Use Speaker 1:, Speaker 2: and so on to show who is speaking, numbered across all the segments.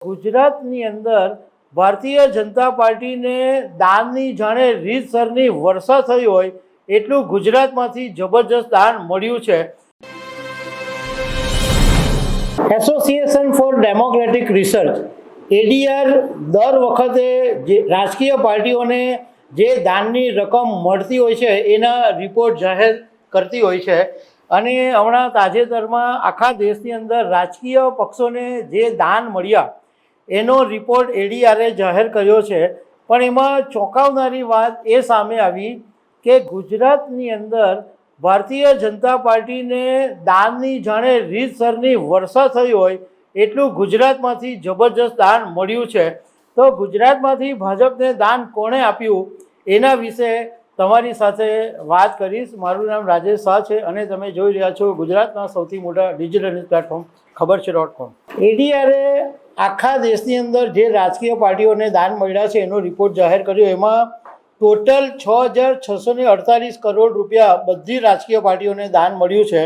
Speaker 1: ગુજરાતની અંદર ભારતીય જનતા પાર્ટીને દાનની જાણે રીતસરની વર્ષા થઈ હોય એટલું ગુજરાતમાંથી જબરજસ્ત દાન મળ્યું છે. Association four democratic research ADR દર વખતે જે રાજકીય પાર્ટીઓને જે દાનની રકમ મળતી હોય છે એના રિપોર્ટ જાહેર કરતી હોય છે અને હમણાં તાજેતરમાં આખા દેશની અંદર રાજકીય પક્ષોને જે દાન મળ્યા એનો રિપોર્ટ એડીઆરે જાહેર કર્યો છે. પણ એમાં ચોંકાવનારી વાત એ સામે આવી કે ગુજરાતની અંદર ભારતીય જનતા પાર્ટીને દાનની જાણે રીતસરની વર્ષા થઈ હોય એટલું ગુજરાતમાંથી જબરજસ્ત દાન મળ્યું છે. તો ગુજરાતમાંથી ભાજપને દાન કોણે આપ્યું એના વિશે તમારી સાથે વાત કરીશ. મારું નામ રાજેશ શાહ છે અને તમે જોઈ રહ્યા છો ગુજરાતના સૌથી મોટા ડિજિટલ ન્યૂઝ પ્લેટફોર્મ ખબર છે.com. એડીઆરે આખા દેશની અંદર જે રાજકીય પાર્ટીઓને દાન મળ્યા છે એનો રિપોર્ટ જાહેર કર્યો. એમાં ટોટલ 6,648 કરોડ રૂપિયા બધી રાજકીય પાર્ટીઓને દાન મળ્યું છે.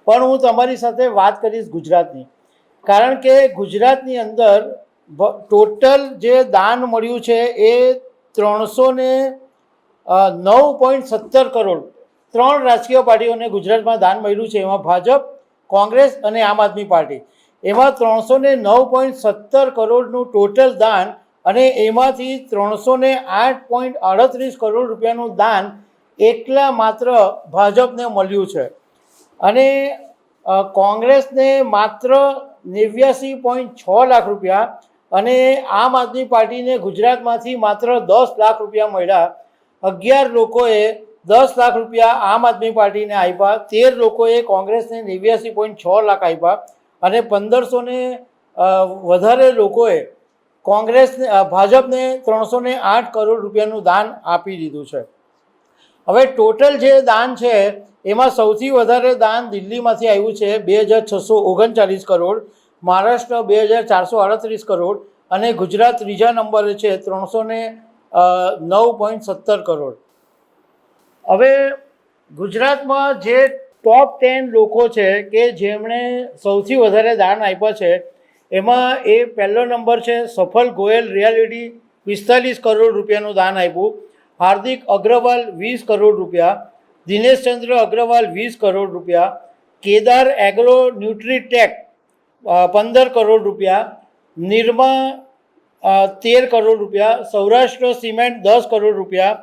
Speaker 1: પણ હું તમારી સાથે વાત કરીશ ગુજરાતની, કારણ કે ગુજરાતની અંદર ટોટલ જે દાન મળ્યું છે એ 309.17 કરોડ ત્રણ રાજકીય પાર્ટીઓને ગુજરાતમાં દાન મળ્યું છે. એમાં ભાજપ, કોંગ્રેસ અને આમ આદમી પાર્ટી. એમાં 309.17 કરોડનું ટોટલ દાન અને એમાંથી 308.38 કરોડ રૂપિયાનું દાન એકલા માત્ર ભાજપને મળ્યું છે અને કોંગ્રેસને માત્ર 89.6 લાખ રૂપિયા અને આમ આદમી પાર્ટીને ગુજરાતમાંથી માત્ર 10 લાખ રૂપિયા મળ્યા. 11 લોકોએ 10 લાખ રૂપિયા આમ આદમી પાર્ટીને આપ્યા, 13 લોકોએ કોંગ્રેસને 89.6 લાખ આપ્યા અને 1500 વધારે લોકોએ ભાજપને 308 કરોડ રૂપિયાનું દાન આપી દીધું છે. હવે ટોટલ જે દાન છે એમાં સૌથી વધારે દાન દિલ્હીમાંથી આવ્યું છે 2,639 કરોડ, મહારાષ્ટ્ર 2,438 કરોડ અને ગુજરાત ત્રીજા નંબરે છે 309.17 કરોડ. હવે ગુજરાતમાં જે ટોપ 10 લોકો છે કે જેમણે સૌથી વધારે દાન આપ્યા છે એમાં એ પહેલો નંબર છે સફલ ગોયલ રિયાલિટી 45 કરોડ રૂપિયાનું દાન આપ્યું, હાર્દિક અગ્રવાલ 20 કરોડ રૂપિયા, દિનેશચંદ્ર અગ્રવાલ 20 કરોડ રૂપિયા, કેદાર એગ્રો ન્યુટ્રીટેક 15 કરોડ રૂપિયા, નિરમા 13 કરોડ રૂપિયા, સૌરાષ્ટ્ર સિમેન્ટ 10 કરોડ રૂપિયા,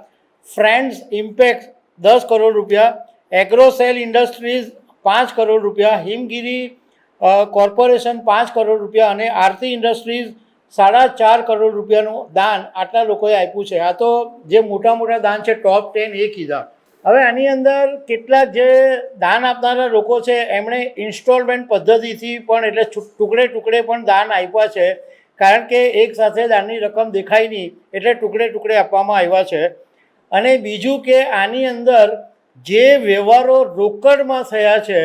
Speaker 1: ફ્રેન્ડ્સ ઇમ્પેક્ટ 10 કરોડ રૂપિયા, એગ્રોસેલ ઇન્ડસ્ટ્રીઝ 5 કરોડ રૂપિયા, હિમગીરી કોર્પોરેશન 5 કરોડ રૂપિયા અને આરતી ઇન્ડસ્ટ્રીઝ 4.5 કરોડ રૂપિયાનું દાન આટલા લોકોએ આપ્યું છે. આ તો જે મોટા મોટા દાન છે ટોપ 10 એ કીધા. હવે આની અંદર કેટલાક જે દાન આપનારા લોકો છે એમણે ઇન્સ્ટોલમેન્ટ પદ્ધતિથી પણ એટલે ટુકડે ટુકડે પણ દાન આપ્યા છે, કારણ કે એક સાથે દાનની રકમ દેખાય નહીં એટલે ટુકડે ટુકડે આપવામાં આવ્યા છે. અને બીજું કે આની અંદર જે વ્યવહારો રોકડમાં થયા છે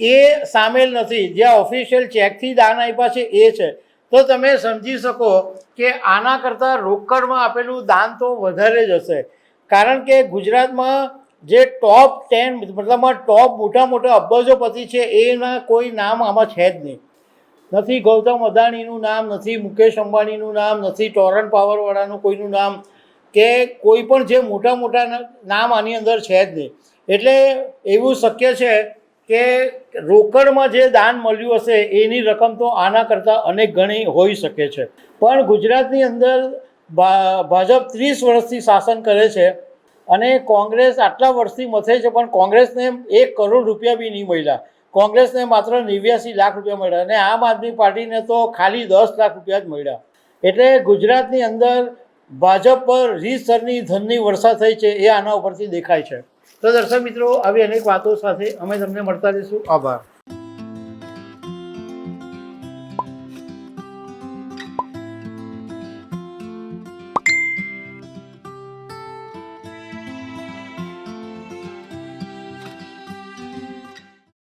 Speaker 1: એ સામેલ નથી, જ્યાં ઓફિશિયલ ચેકથી દાન આપ્યા છે એ છે. તો તમે સમજી શકો કે આના કરતાં રોકડમાં આપેલું દાન તો વધારે જ હશે, કારણ કે ગુજરાતમાં જે ટોપ 10 મતલબમાં ટોપ મોટા મોટા અબજોપતિ છે એના કોઈ નામ આમાં છે જ નહીં. નથી ગૌતમ અદાણીનું નામ, નથી મુકેશ અંબાણીનું નામ, નથી ટોરન્ટ પાવરવાળાનું કોઈનું નામ કે કોઈ પણ જે મોટા મોટા નામ આની અંદર છે જ નહીં. એટલે એવું શક્ય છે કે રોકડમાં જે દાન મળ્યું હશે એની રકમ તો આના કરતાં અનેક ગણી હોઈ શકે છે. પણ ગુજરાતની અંદર ભાજપ 30 વર્ષથી શાસન કરે છે અને કોંગ્રેસ આટલા વર્ષથી મથે છે પણ કોંગ્રેસને 1 કરોડ રૂપિયા બી નહીં મળ્યા. કોંગ્રેસને માત્ર 89 લાખ રૂપિયા મળ્યા અને આમ આદમી પાર્ટીને તો ખાલી 10 લાખ રૂપિયા જ મળ્યા. એટલે ગુજરાતની અંદર ભાજપ પર રીતસરની ધનની વર્ષા થઈ છે એ આના ઉપરથી દેખાય છે. તો દર્શક મિત્રો, આવી અનેક વાતો સાથે અમે તમને મળતા રહીશું. આભાર.